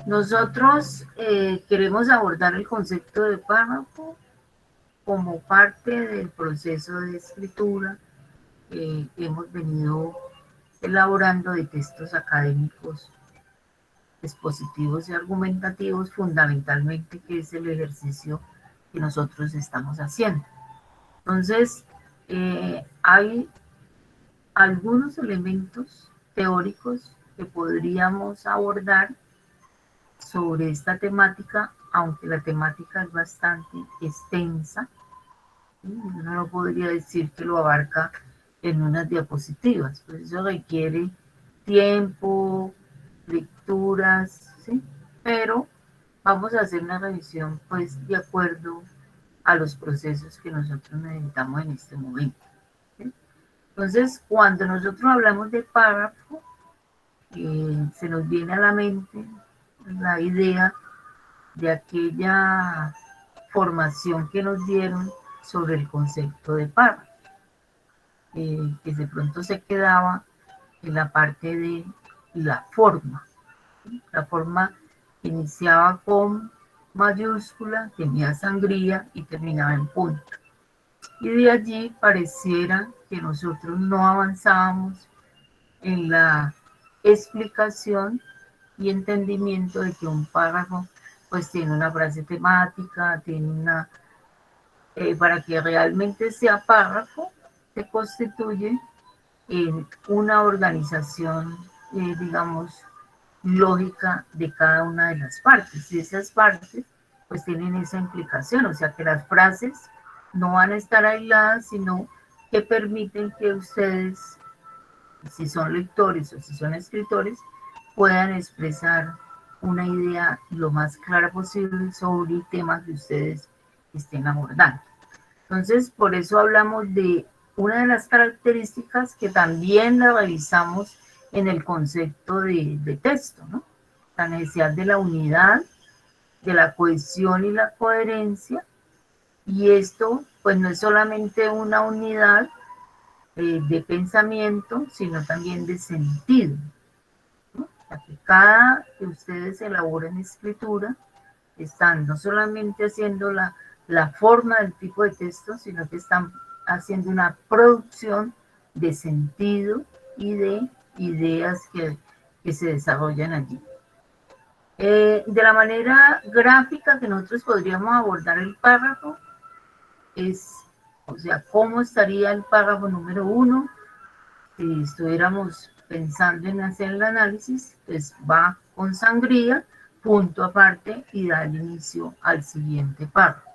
Nosotros queremos abordar el concepto de párrafo como parte del proceso de escritura que hemos venido elaborando de textos académicos, expositivos y argumentativos, fundamentalmente, que es el ejercicio que nosotros estamos haciendo. Entonces, hay algunos elementos teóricos que podríamos abordar sobre esta temática, aunque la temática es bastante extensa. Uno no podría decir que lo abarca en unas diapositivas, pues eso requiere tiempo, lecturas, ¿sí? Pero vamos a hacer una revisión pues de acuerdo a los procesos que nosotros necesitamos en este momento, ¿sí? Entonces, cuando nosotros hablamos de párrafo, se nos viene a la mente la idea de aquella formación que nos dieron sobre el concepto de párrafo, que de pronto se quedaba en la parte de la forma. La forma iniciaba con mayúscula, tenía sangría y terminaba en punto. Y de allí pareciera que nosotros no avanzábamos en la explicación y entendimiento de que un párrafo pues tiene una frase temática, tiene una, para que realmente sea párrafo, se constituye en una organización, digamos, lógica de cada una de las partes. Y esas partes pues tienen esa implicación, o sea que las frases no van a estar aisladas, sino que permiten que ustedes, si son lectores o si son escritores, puedan expresar una idea lo más clara posible sobre el tema que ustedes estén abordando. Entonces, por eso hablamos de una de las características que también la revisamos en el concepto de texto, ¿no? La necesidad de la unidad, de la cohesión y la coherencia. Y esto, pues no es solamente una unidad de pensamiento, sino también de sentido, ¿no? O sea, que cada que ustedes elaboren escritura, están no solamente haciendo la forma del tipo de texto, sino que están haciendo una producción de sentido y de ideas que se desarrollan allí. De la manera gráfica que nosotros podríamos abordar el párrafo es, o sea, cómo estaría el párrafo número 1 si estuviéramos pensando en hacer el análisis, pues va con sangría, punto aparte y da el inicio al siguiente párrafo.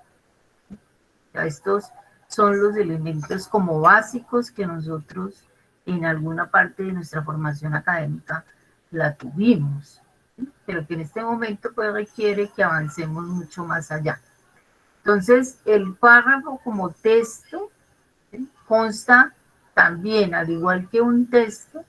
Ya estos son los elementos como básicos que nosotros en alguna parte de nuestra formación académica la tuvimos, ¿sí? Pero que en este momento pues requiere que avancemos mucho más allá. Entonces, el párrafo como texto, ¿sí?, consta también, al igual que un texto,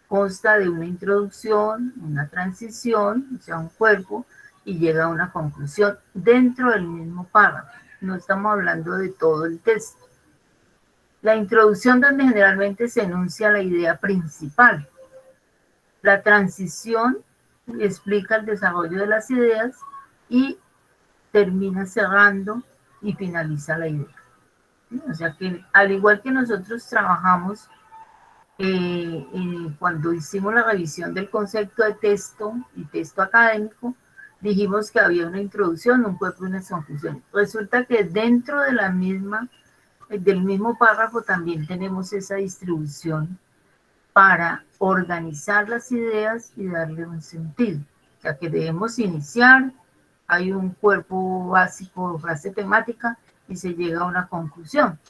consta de una introducción, una transición, o sea, un cuerpo, y llega a una conclusión dentro del mismo párrafo. No estamos hablando de todo el texto. La introducción, donde generalmente se enuncia la idea principal. La transición explica el desarrollo de las ideas y termina cerrando y finaliza la idea. O sea que al igual que nosotros trabajamos cuando hicimos la revisión del concepto de texto y texto académico, dijimos que había una introducción, un cuerpo y unas conclusiones. Resulta que dentro de la misma, del mismo párrafo también tenemos esa distribución para organizar las ideas y darle un sentido. O sea que debemos iniciar, hay un cuerpo básico, frase temática, y se llega a una conclusión.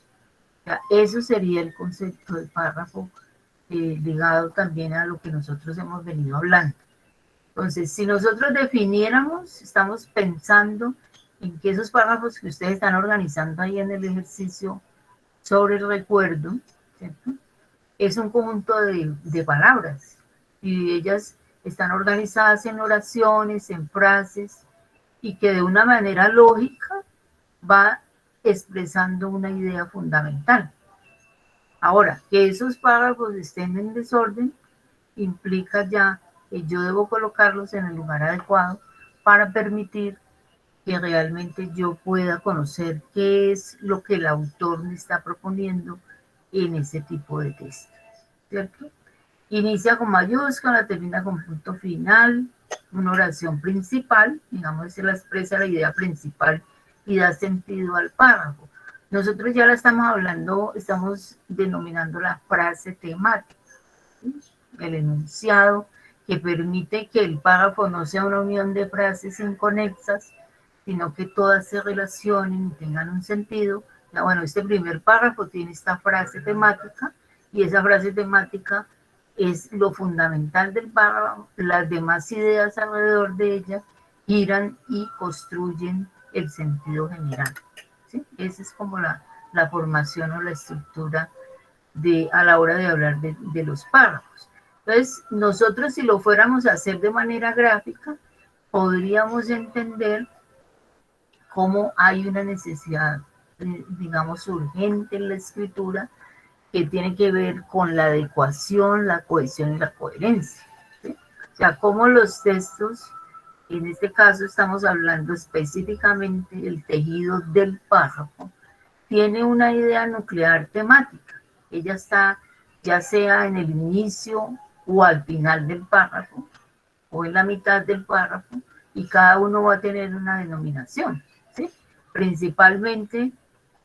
O sea, eso sería el concepto del párrafo, ligado también a lo que nosotros hemos venido hablando. Entonces, si nosotros definiéramos, estamos pensando en que esos párrafos que ustedes están organizando ahí en el ejercicio sobre el recuerdo, ¿cierto?, es un conjunto de palabras y ellas están organizadas en oraciones, en frases, y que de una manera lógica va expresando una idea fundamental. Ahora, que esos párrafos estén en desorden implica ya que yo debo colocarlos en el lugar adecuado para permitir que realmente yo pueda conocer qué es lo que el autor me está proponiendo en ese tipo de texto, ¿cierto? Inicia con mayúscula, termina con punto final, una oración principal, digamos, se la expresa la idea principal y da sentido al párrafo. Nosotros ya la estamos hablando, estamos denominando la frase temática, ¿sí? El enunciado que permite que el párrafo no sea una unión de frases inconexas, sino que todas se relacionen y tengan un sentido. Ya, bueno, este primer párrafo tiene esta frase temática y esa frase temática es lo fundamental del párrafo. Las demás ideas alrededor de ella giran y construyen el sentido general, ¿sí? Esa es como la formación o la estructura a la hora de hablar de los párrafos. Entonces, nosotros si lo fuéramos a hacer de manera gráfica, podríamos entender cómo hay una necesidad, digamos, urgente en la escritura que tiene que ver con la adecuación, la cohesión y la coherencia, ¿sí? O sea, cómo los textos, en este caso estamos hablando específicamente del tejido del párrafo, tiene una idea nuclear temática. Ella está ya sea en el inicio o al final del párrafo o en la mitad del párrafo y cada uno va a tener una denominación, ¿sí? Principalmente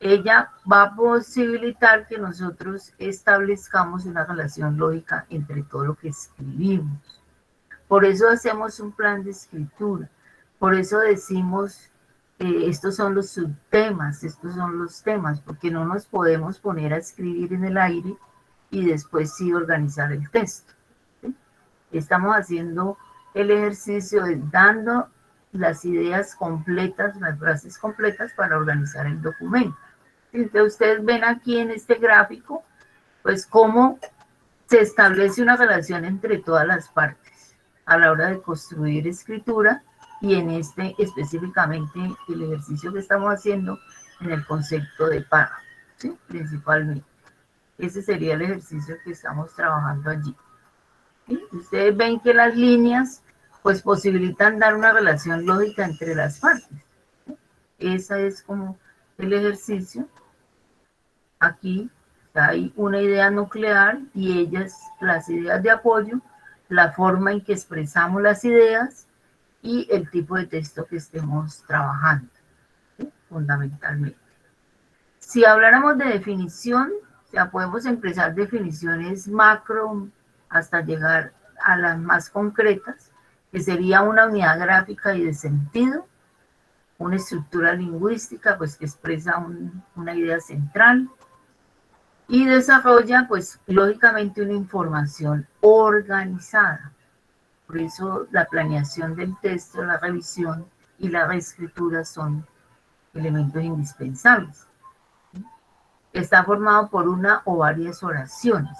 ella va a posibilitar que nosotros establezcamos una relación lógica entre todo lo que escribimos. Por eso hacemos un plan de escritura, por eso decimos, estos son los subtemas, estos son los temas, porque no nos podemos poner a escribir en el aire y después sí organizar el texto, ¿sí? Estamos haciendo el ejercicio de dando las ideas completas, las frases completas para organizar el documento. Entonces ustedes ven aquí en este gráfico, pues cómo se establece una relación entre todas las partes a la hora de construir escritura y en este específicamente el ejercicio que estamos haciendo en el concepto de párrafo, ¿sí? Principalmente. Ese sería el ejercicio que estamos trabajando allí. ¿Sí? Ustedes ven que las líneas pues posibilitan dar una relación lógica entre las partes, ¿sí? Esa es como el ejercicio. Aquí hay una idea nuclear y ellas, las ideas de apoyo, la forma en que expresamos las ideas y el tipo de texto que estemos trabajando, ¿sí? Fundamentalmente. Si habláramos de definición, ya podemos empezar definiciones macro hasta llegar a las más concretas, que sería una unidad gráfica y de sentido, una estructura lingüística pues que expresa una idea central y desarrolla pues lógicamente una información organizada. Por eso la planeación del texto, la revisión y la reescritura son elementos indispensables. Está formado por una o varias oraciones.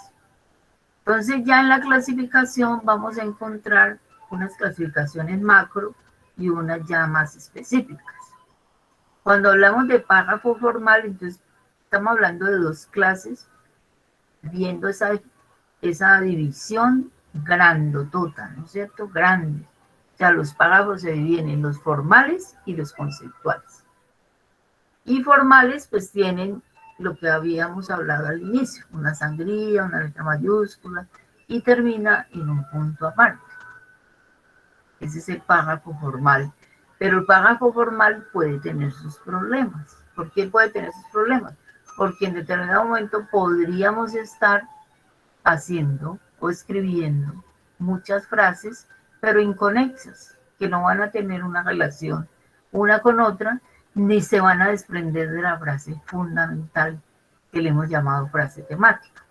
Entonces ya en la clasificación vamos a encontrar unas clasificaciones macro y unas ya más específicas. Cuando hablamos de párrafo formal, entonces estamos hablando de dos clases, viendo esa división grandotota, ¿no es cierto? Grande. O sea, los párrafos se dividen en los formales y los conceptuales. Y formales, pues tienen lo que habíamos hablado al inicio, una sangría, una letra mayúscula, y termina en un punto aparte. Ese es el párrafo formal. Pero el párrafo formal puede tener sus problemas. ¿Por qué puede tener sus problemas? Porque en determinado momento podríamos estar haciendo o escribiendo muchas frases, pero inconexas, que no van a tener una relación una con otra, ni se van a desprender de la frase fundamental que le hemos llamado frase temática.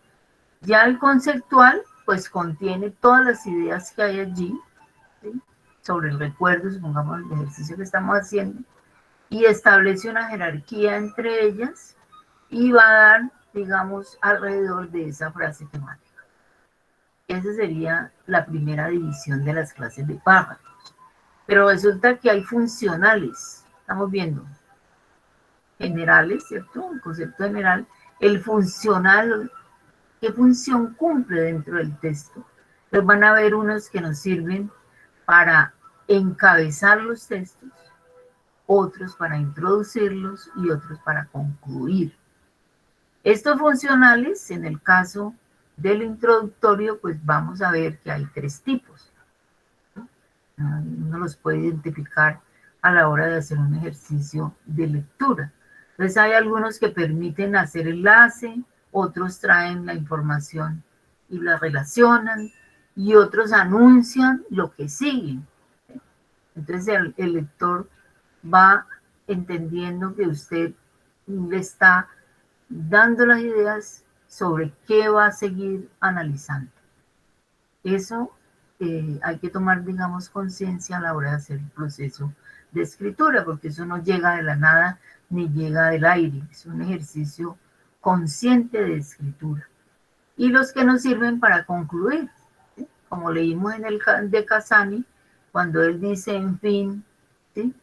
Ya el conceptual, pues contiene todas las ideas que hay allí, ¿sí? Sobre el recuerdo, supongamos el ejercicio que estamos haciendo, y establece una jerarquía entre ellas y va a dar, digamos, alrededor de esa frase temática. Esa sería la primera división de las clases de párrafos. Pero resulta que hay funcionales, estamos viendo, generales, ¿cierto? El concepto general, el funcional, ¿qué función cumple dentro del texto? Entonces van a haber unos que nos sirven para encabezar los textos, otros para introducirlos y otros para concluir. Estos funcionales, en el caso del introductorio, pues vamos a ver que hay 3 tipos. Uno los puede identificar a la hora de hacer un ejercicio de lectura. Entonces hay algunos que permiten hacer enlace, otros traen la información y la relacionan, y otros anuncian lo que sigue. Entonces el lector va entendiendo que usted le está dando las ideas sobre qué va a seguir analizando. Eso hay que tomar, digamos, conciencia a la hora de hacer el proceso de escritura, porque eso no llega de la nada ni llega del aire, es un ejercicio consciente de escritura. Y los que nos sirven para concluir, ¿sí? Como leímos en el de Casani, cuando él dice, en fin, ¿sí?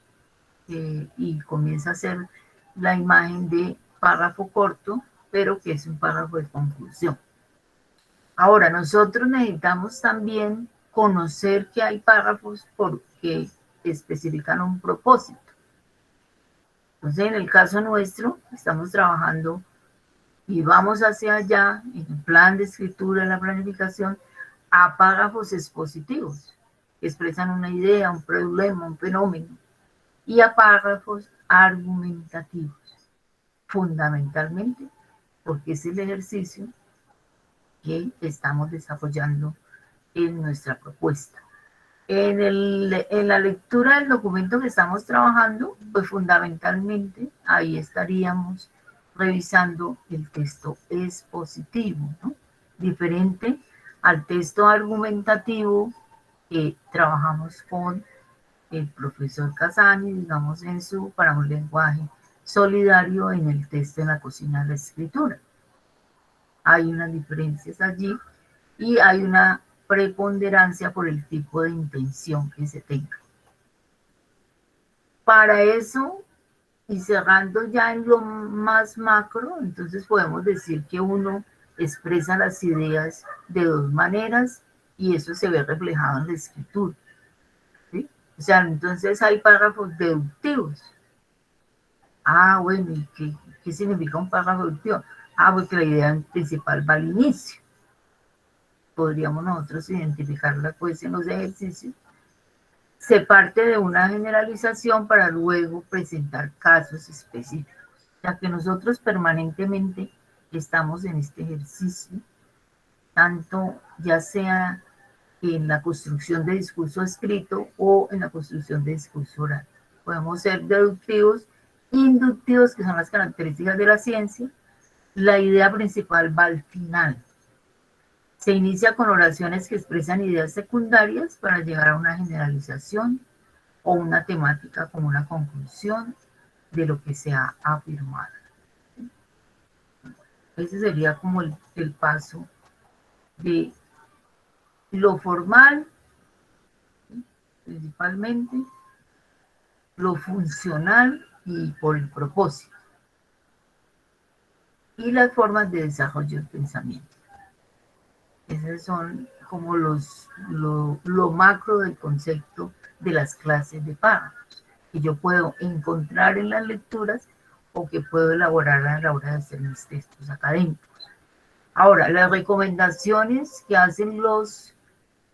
Y comienza a hacer la imagen de párrafo corto, pero que es un párrafo de conclusión. Ahora, nosotros necesitamos también conocer que hay párrafos porque especifican un propósito. Entonces, en el caso nuestro, estamos trabajando y vamos hacia allá, en el plan de escritura, en la planificación, a párrafos expositivos, que expresan una idea, un problema, un fenómeno, y a párrafos argumentativos, fundamentalmente, porque es el ejercicio que estamos desarrollando en nuestra propuesta. En la lectura del documento que estamos trabajando, pues fundamentalmente ahí estaríamos revisando el texto expositivo, ¿no? Diferente al texto argumentativo que trabajamos con el profesor Casani, digamos, para un lenguaje solidario en el texto en la cocina de la escritura. Hay unas diferencias allí y hay una preponderancia por el tipo de intención que se tenga. Para eso, y cerrando ya en lo más macro, entonces podemos decir que uno expresa las ideas de 2 maneras y eso se ve reflejado en la escritura, ¿sí? O sea, entonces hay párrafos deductivos. Ah, bueno, ¿y qué significa un párrafo deductivo? Ah, porque la idea principal va al inicio. Podríamos nosotros identificarla pues en los ejercicios. Se parte de una generalización para luego presentar casos específicos. Ya que nosotros permanentemente estamos en este ejercicio, tanto ya sea en la construcción de discurso escrito o en la construcción de discurso oral. Podemos ser deductivos, inductivos, que son las características de la ciencia. La idea principal va al final. Se inicia con oraciones que expresan ideas secundarias para llegar a una generalización o una temática como una conclusión de lo que se ha afirmado. Ese sería como el paso de lo formal, principalmente, lo funcional y por el propósito. Y las formas de desarrollo del pensamiento. Esos son como lo macro del concepto de las clases de párrafos, que yo puedo encontrar en las lecturas o que puedo elaborar a la hora de hacer mis textos académicos. Ahora, las recomendaciones que hacen los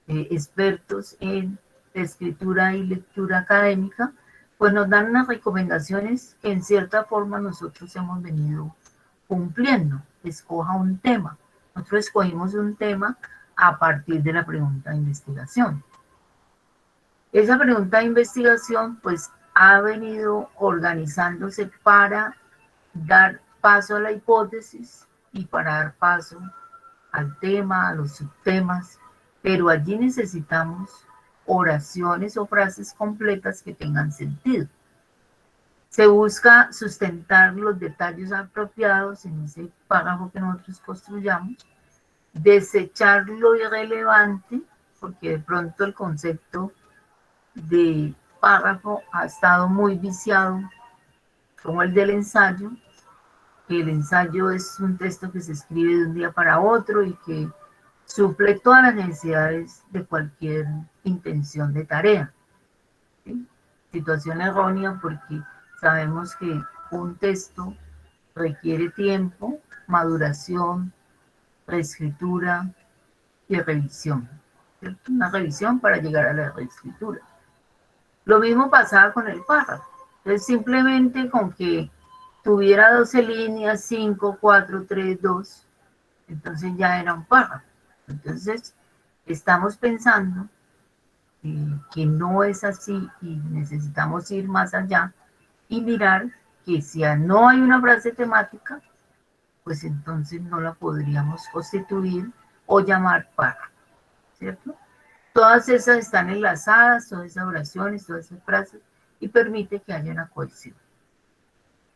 expertos en escritura y lectura académica, pues nos dan unas recomendaciones que en cierta forma nosotros hemos venido cumpliendo. Escoja un tema. Nosotros escogimos un tema a partir de la pregunta de investigación. Esa pregunta de investigación pues ha venido organizándose para dar paso a la hipótesis y para dar paso al tema, a los subtemas, pero allí necesitamos oraciones o frases completas que tengan sentido. Se busca sustentar los detalles apropiados en ese párrafo que nosotros construyamos, desechar lo irrelevante, porque de pronto el concepto de párrafo ha estado muy viciado, como el del ensayo, que el ensayo es un texto que se escribe de un día para otro y que suple todas las necesidades de cualquier intención de tarea. ¿sí? Situación errónea porque sabemos que un texto requiere tiempo, maduración, reescritura y revisión, ¿cierto? Una revisión para llegar a la reescritura. Lo mismo pasaba con el párrafo. Entonces, simplemente con que tuviera 12 líneas, 5, 4, 3, 2, entonces ya era un párrafo. Entonces, estamos pensando que no es así y necesitamos ir más allá y mirar que si no hay una frase temática, pues entonces no la podríamos constituir o llamar párrafo, ¿cierto? Todas esas están enlazadas, todas esas oraciones, todas esas frases, y permite que haya una cohesión.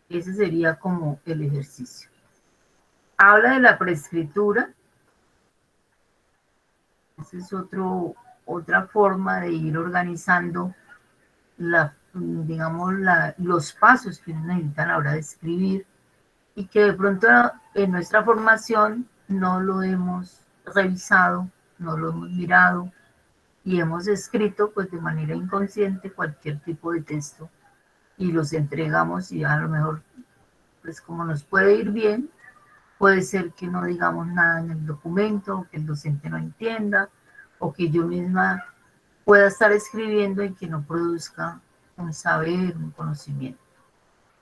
Ese sería como el ejercicio. Habla de la preescritura. Esa es otra forma de ir organizando digamos, los pasos que uno necesita a la hora de escribir y que de pronto en nuestra formación no lo hemos revisado, no lo hemos mirado y hemos escrito pues de manera inconsciente cualquier tipo de texto y los entregamos y a lo mejor pues como nos puede ir bien, puede ser que no digamos nada en el documento, o que el docente no entienda, o que yo misma pueda estar escribiendo y que no produzca un saber, un conocimiento.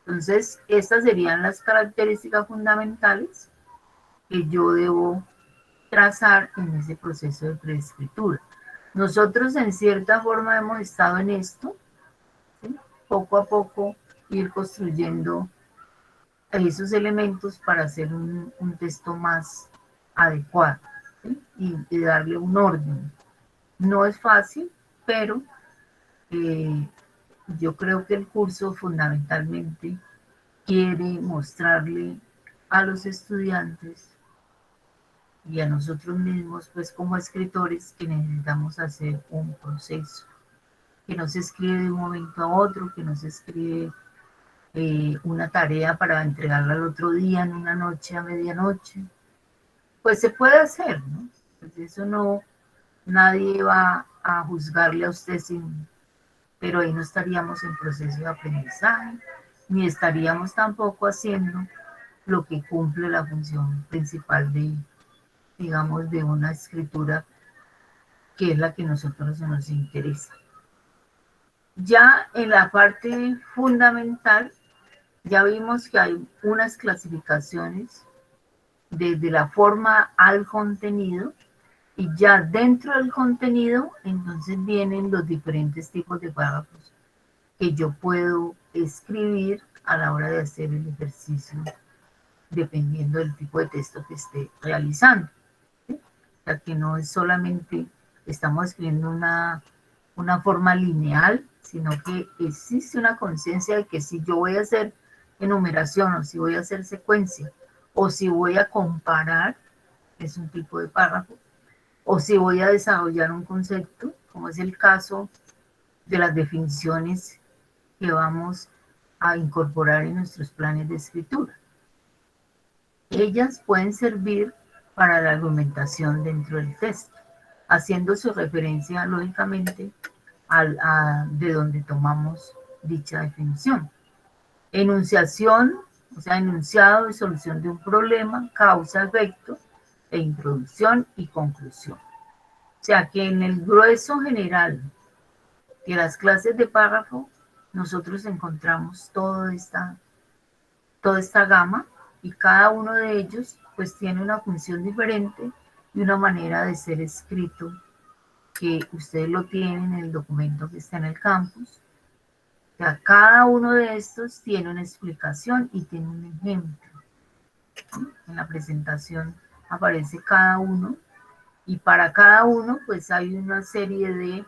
Entonces, estas serían las características fundamentales que yo debo trazar en ese proceso de preescritura. Nosotros en cierta forma hemos estado en esto, ¿sí? Poco a poco ir construyendo esos elementos para hacer un texto más adecuado, ¿sí? Y darle un orden. No es fácil, pero yo creo que el curso fundamentalmente quiere mostrarle a los estudiantes y a nosotros mismos, pues como escritores, que necesitamos hacer un proceso, que no se escribe de un momento a otro, que no se escribe una tarea para entregarla al otro día en una noche a medianoche. Pues se puede hacer, ¿no? Pues eso no, nadie va a juzgarle a usted sin, pero ahí no estaríamos en proceso de aprendizaje, ni estaríamos tampoco haciendo lo que cumple la función principal de, digamos, de una escritura que es la que a nosotros nos interesa. Ya en la parte fundamental, ya vimos que hay unas clasificaciones desde la forma al contenido y ya dentro del contenido entonces vienen los diferentes tipos de párrafos que yo puedo escribir a la hora de hacer el ejercicio dependiendo del tipo de texto que esté realizando. ¿Sí? O sea que no es solamente estamos escribiendo una forma lineal, sino que existe una conciencia de que si yo voy a hacer enumeración o si voy a hacer secuencia o si voy a comparar, es un tipo de párrafo, o si voy a desarrollar un concepto, como es el caso de las definiciones que vamos a incorporar en nuestros planes de escritura. Ellas pueden servir para la argumentación dentro del texto, haciendo su referencia lógicamente de donde tomamos dicha definición. Enunciación, o sea, enunciado y solución de un problema, causa, efecto, e introducción y conclusión. O sea que en el grueso general de las clases de párrafo, nosotros encontramos toda esta gama y cada uno de ellos pues tiene una función diferente y una manera de ser escrito que ustedes lo tienen en el documento que está en el campus. O sea, cada uno de estos tiene una explicación y tiene un ejemplo. ¿Sí? En la presentación aparece cada uno y para cada uno pues hay una serie de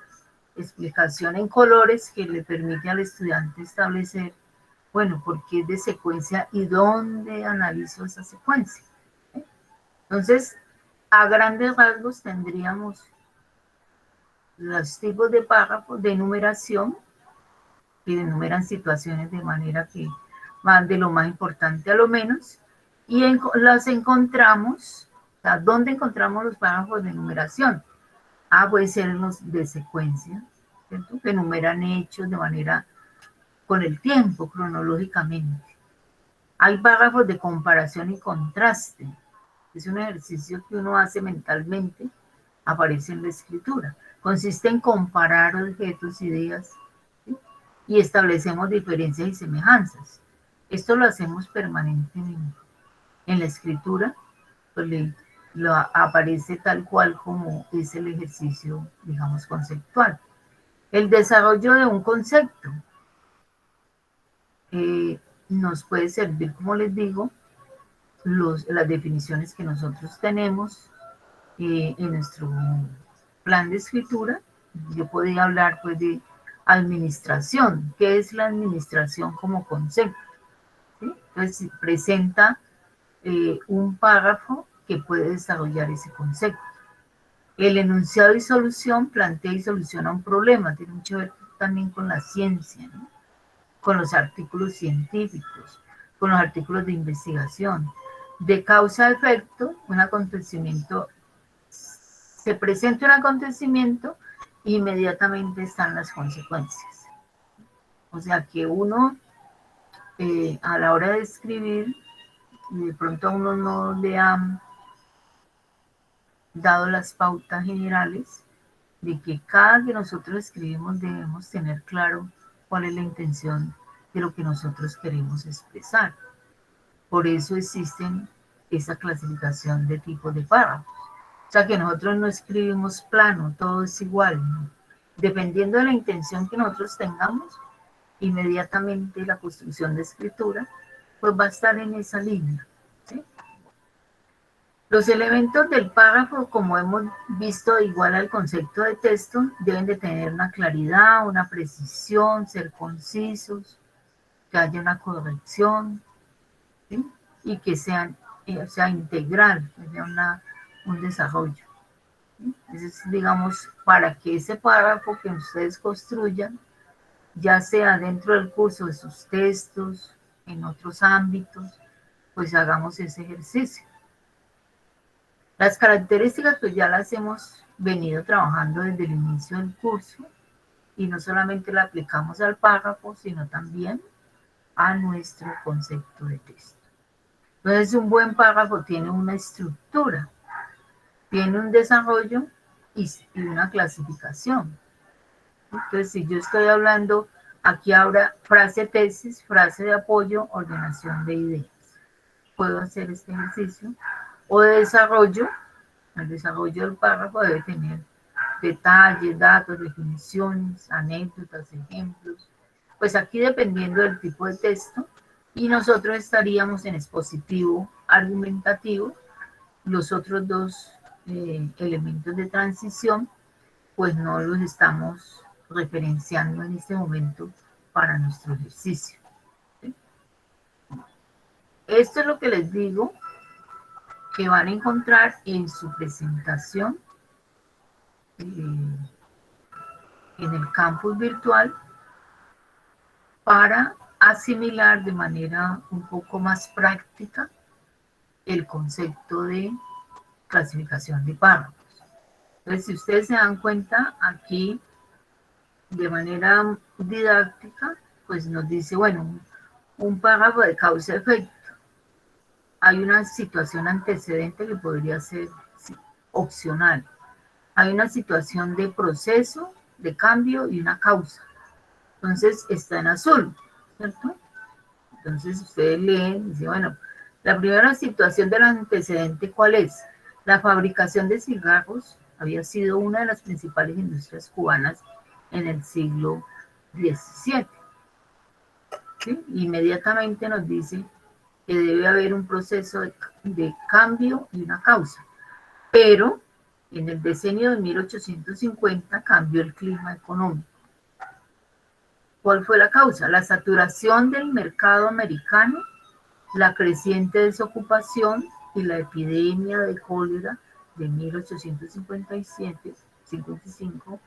explicación en colores que le permite al estudiante establecer, bueno, por qué es de secuencia y dónde analizo esa secuencia. ¿Sí? Entonces, a grandes rasgos tendríamos los tipos de párrafos de enumeración que enumeran situaciones de manera que van de lo más importante a lo menos y las encontramos, o sea, ¿dónde encontramos los párrafos de enumeración? Puede ser los de secuencia, ¿cierto? Que enumeran hechos de manera con el tiempo, cronológicamente. Hay párrafos de comparación y contraste. Es un ejercicio que uno hace mentalmente, aparece en la escritura. Consiste en comparar objetos, ideas, ¿sí? Y establecemos diferencias y semejanzas. Esto lo hacemos permanentemente. En la escritura, pues aparece tal cual como es el ejercicio, digamos, conceptual. El desarrollo de un concepto nos puede servir, como les digo, las definiciones que nosotros tenemos en nuestro plan de escritura. Yo podría hablar pues de administración. ¿Qué es la administración como concepto? ¿Sí? Entonces presenta un párrafo que puede desarrollar ese concepto. El enunciado y solución plantea y soluciona un problema, tiene mucho que ver también con la ciencia, ¿no? Con los artículos científicos, con los artículos de investigación. De causa-efecto, un acontecimiento, se presenta un acontecimiento, inmediatamente están las consecuencias. O sea que uno, a la hora de escribir, de pronto a uno no le han dado las pautas generales de que cada que nosotros escribimos debemos tener claro cuál es la intención de lo que nosotros queremos expresar. Por eso existen esa clasificación de tipos de párrafos. O sea que nosotros no escribimos plano, todo es igual, ¿no? Dependiendo de la intención que nosotros tengamos, inmediatamente la construcción de escritura pues va a estar en esa línea, ¿sí? Los elementos del párrafo, como hemos visto, igual al concepto de texto, deben de tener una claridad, una precisión, ser concisos, que haya una corrección, ¿sí? Y que sean, sea integral, que haya un desarrollo. ¿Sí? Entonces, digamos, para que ese párrafo que ustedes construyan, ya sea dentro del curso de sus textos, en otros ámbitos, pues hagamos ese ejercicio. Las características pues ya las hemos venido trabajando desde el inicio del curso y no solamente la aplicamos al párrafo, sino también a nuestro concepto de texto. Entonces un buen párrafo tiene una estructura, tiene un desarrollo y una clasificación. Entonces si yo estoy hablando, aquí habrá frase tesis, frase de apoyo, ordenación de ideas. Puedo hacer este ejercicio o de desarrollo. El desarrollo del párrafo debe tener detalles, datos, definiciones, anécdotas, ejemplos. Pues aquí dependiendo del tipo de texto, y nosotros estaríamos en expositivo argumentativo, los otros dos elementos de transición, pues no los estamos referenciando en este momento para nuestro ejercicio. ¿Sí? Esto es lo que les digo que van a encontrar en su presentación en el campus virtual para asimilar de manera un poco más práctica el concepto de clasificación de párrafos. Entonces, si ustedes se dan cuenta, aquí de manera didáctica, pues nos dice, bueno, un párrafo de causa-efecto. Hay una situación antecedente que podría ser opcional. Hay una situación de proceso, de cambio y una causa. Entonces está en azul, ¿cierto? Entonces ustedes leen y dicen, bueno, la primera situación del antecedente, ¿cuál es? La fabricación de cigarros había sido una de las principales industrias cubanas en el siglo XVII. ¿Sí? Inmediatamente nos dice que debe haber un proceso de cambio y una causa. Pero en el decenio de 1850 cambió el clima económico. ¿Cuál fue la causa? La saturación del mercado americano, la creciente desocupación y la epidemia de cólera de 1857-55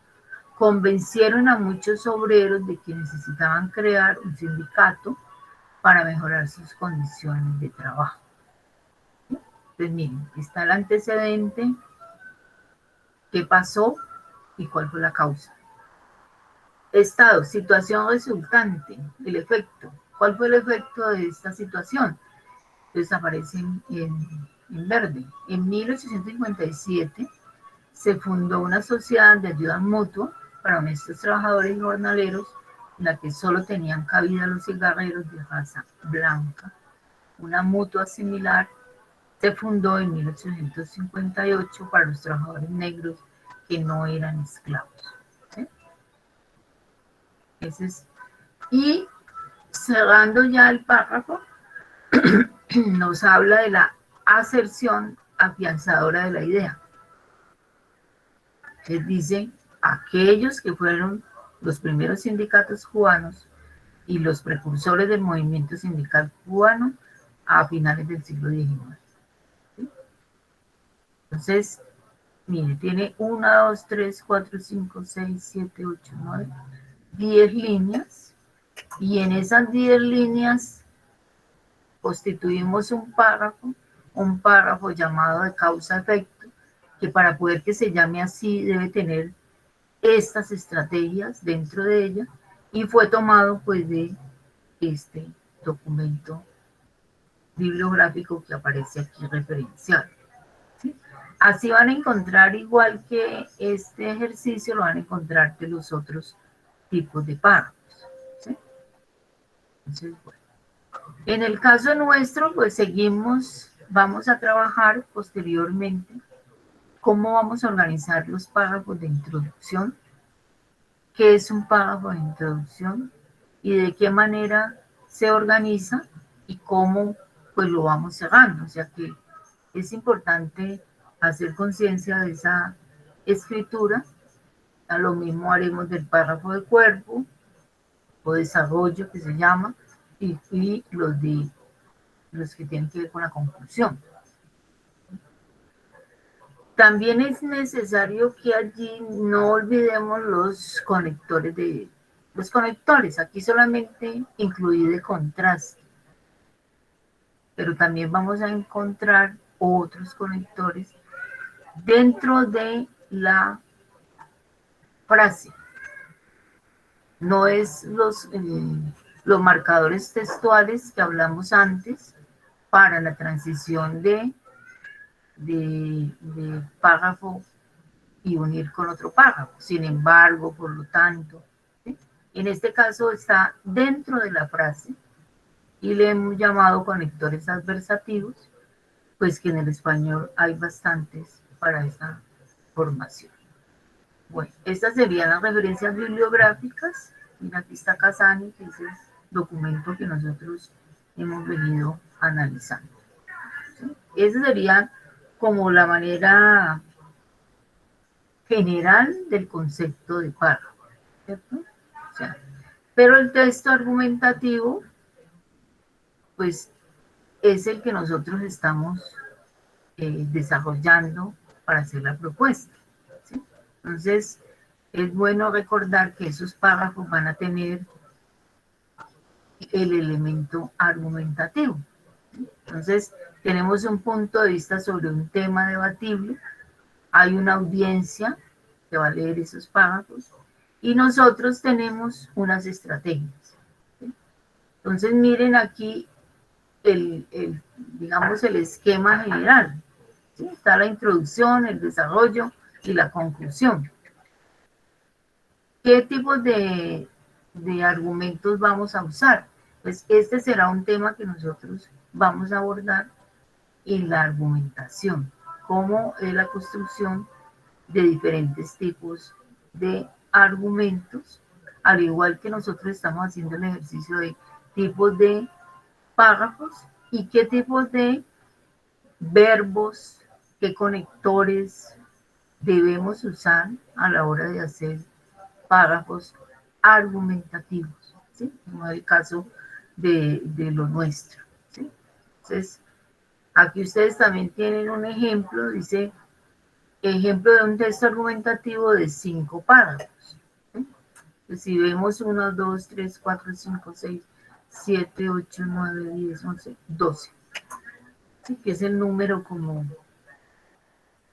convencieron a muchos obreros de que necesitaban crear un sindicato para mejorar sus condiciones de trabajo. Entonces, miren, está el antecedente, qué pasó y cuál fue la causa. Estado, situación resultante, el efecto. ¿Cuál fue el efecto de esta situación? Entonces aparece en verde. En 1857 se fundó una sociedad de ayuda mutua para honestos trabajadores y jornaleros, en la que solo tenían cabida los cigarreros de raza blanca. Una mutua similar se fundó en 1858 para los trabajadores negros que no eran esclavos. ¿Sí? Ese es, y cerrando ya el párrafo, nos habla de la aserción afianzadora de la idea. Les dice, aquellos que fueron los primeros sindicatos cubanos y los precursores del movimiento sindical cubano a finales del siglo XIX. ¿Sí? Entonces, mire, tiene 1, 2, 3, 4, 5, 6, 7, 8, 9, 10 líneas, y en esas 10 líneas constituimos un párrafo llamado de causa-efecto, que para poder que se llame así debe tener estas estrategias dentro de ella, y fue tomado pues de este documento bibliográfico que aparece aquí referenciado. ¿Sí? Así van a encontrar, igual que este ejercicio, lo van a encontrar de los otros tipos de párrafos. ¿Sí? Entonces, bueno. En el caso nuestro, pues seguimos, vamos a trabajar posteriormente cómo vamos a organizar los párrafos de introducción, qué es un párrafo de introducción y de qué manera se organiza y cómo pues lo vamos cerrando. O sea que es importante hacer conciencia de esa escritura. A lo mismo haremos del párrafo de cuerpo o desarrollo que se llama, y los que tienen que ver con la conclusión. También es necesario que allí no olvidemos los conectores. Aquí solamente incluí de contraste, pero también vamos a encontrar otros conectores dentro de la frase. No es los marcadores textuales que hablamos antes para la transición de párrafo y unir con otro párrafo. Sin embargo, por lo tanto, ¿sí? En este caso está dentro de la frase y le hemos llamado conectores adversativos, pues que en el español hay bastantes para esta formación. Bueno, estas serían las referencias bibliográficas. Mira, aquí está Casani, que es el documento que nosotros hemos venido analizando. ¿Sí? Esa sería como la manera general del concepto de párrafo, ¿cierto? O sea, pero el texto argumentativo, pues, es el que nosotros estamos desarrollando para hacer la propuesta, ¿sí? Entonces, es bueno recordar que esos párrafos van a tener el elemento argumentativo. Entonces, tenemos un punto de vista sobre un tema debatible, hay una audiencia que va a leer esos párrafos y nosotros tenemos unas estrategias. ¿Sí? Entonces, miren aquí digamos, el esquema general. ¿Sí? Está la introducción, el desarrollo y la conclusión. ¿Qué tipos de argumentos vamos a usar? Pues este será un tema que nosotros vamos a abordar en la argumentación, cómo es la construcción de diferentes tipos de argumentos, al igual que nosotros estamos haciendo el ejercicio de tipos de párrafos y qué tipos de verbos, qué conectores debemos usar a la hora de hacer párrafos argumentativos, ¿sí? Como es el caso de lo nuestro, ¿sí? Entonces, aquí ustedes también tienen un ejemplo, dice, ejemplo de un texto argumentativo de 5 párrafos, ¿sí? Entonces, si vemos 1, 2, 3, 4, 5, 6, 7, 8, 9, 10, 11, 12, ¿sí? Que es el número como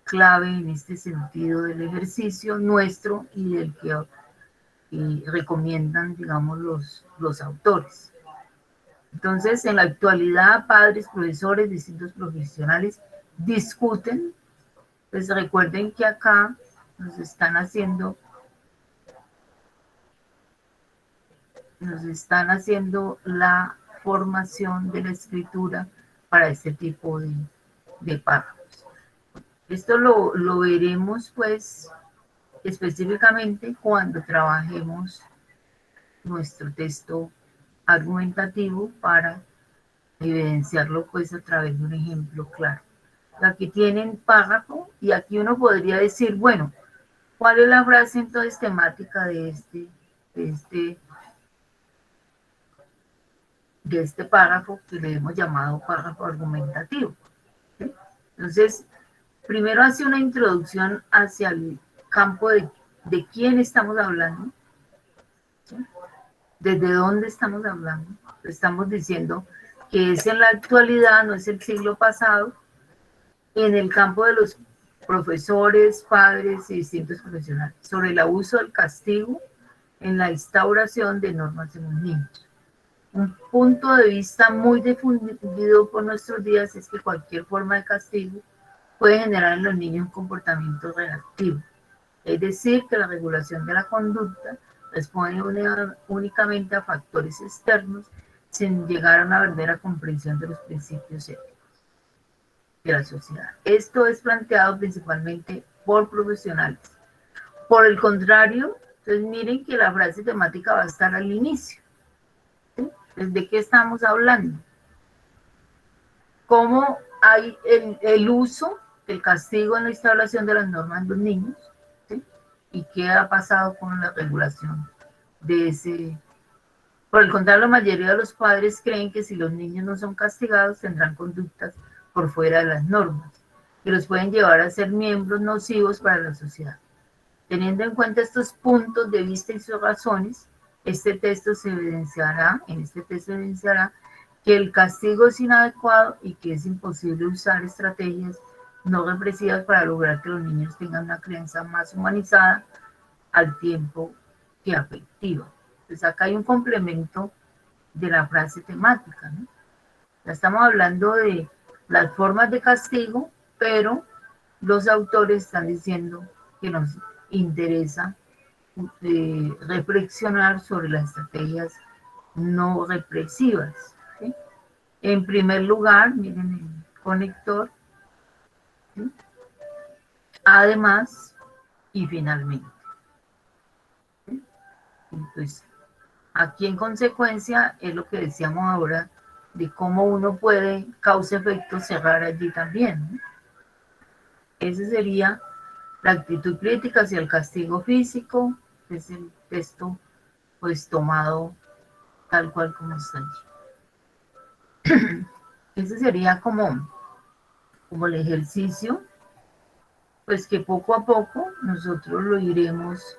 clave en este sentido del ejercicio nuestro y del que recomiendan, digamos, los autores. Entonces, en la actualidad, padres, profesores, distintos profesionales discuten. Pues recuerden que acá nos están haciendo la formación de la escritura para este tipo de párrafos. Esto lo veremos pues específicamente cuando trabajemos nuestro texto argumentativo para evidenciarlo pues a través de un ejemplo claro. Aquí tienen párrafo y aquí uno podría decir, bueno, ¿cuál es la frase entonces temática de este párrafo que le hemos llamado párrafo argumentativo? ¿Sí? Entonces, primero hace una introducción hacia el campo de quién estamos hablando, ¿sí? Desde dónde estamos hablando. Estamos diciendo que es en la actualidad, no es el siglo pasado, en el campo de los profesores, padres y distintos profesionales, sobre el abuso del castigo en la instauración de normas en los niños. Un punto de vista muy difundido por nuestros días es que cualquier forma de castigo puede generar en los niños un comportamiento reactivo, es decir, que la regulación de la conducta responde únicamente a factores externos sin llegar a una verdadera comprensión de los principios éticos de la sociedad. Esto es planteado principalmente por profesionales. Por el contrario, entonces miren que la frase temática va a estar al inicio. ¿Sí? ¿De qué estamos hablando? ¿Cómo hay el uso del castigo en la instauración de las normas de los niños? ¿Sí? ¿Y qué ha pasado con la regulación de ese? Por el contrario, la mayoría de los padres creen que si los niños no son castigados tendrán conductas por fuera de las normas, que los pueden llevar a ser miembros nocivos para la sociedad. Teniendo en cuenta estos puntos de vista y sus razones, en este texto se evidenciará que el castigo es inadecuado y que es imposible usar estrategias no represivas para lograr que los niños tengan una crianza más humanizada al tiempo que afectiva. Entonces acá hay un complemento de la frase temática, ¿no? Ya estamos hablando de las formas de castigo, pero los autores están diciendo que nos interesa reflexionar sobre las estrategias no represivas. ¿Sí? En primer lugar, miren el conector, ¿sí? Además y finalmente. ¿Sí? Entonces, aquí en consecuencia es lo que decíamos ahora de cómo uno puede, causa-efecto, cerrar allí también, ¿no? Ese sería la actitud crítica hacia el castigo físico, que es el texto pues tomado tal cual como está allí. Ese sería como el ejercicio, pues que poco a poco nosotros lo iremos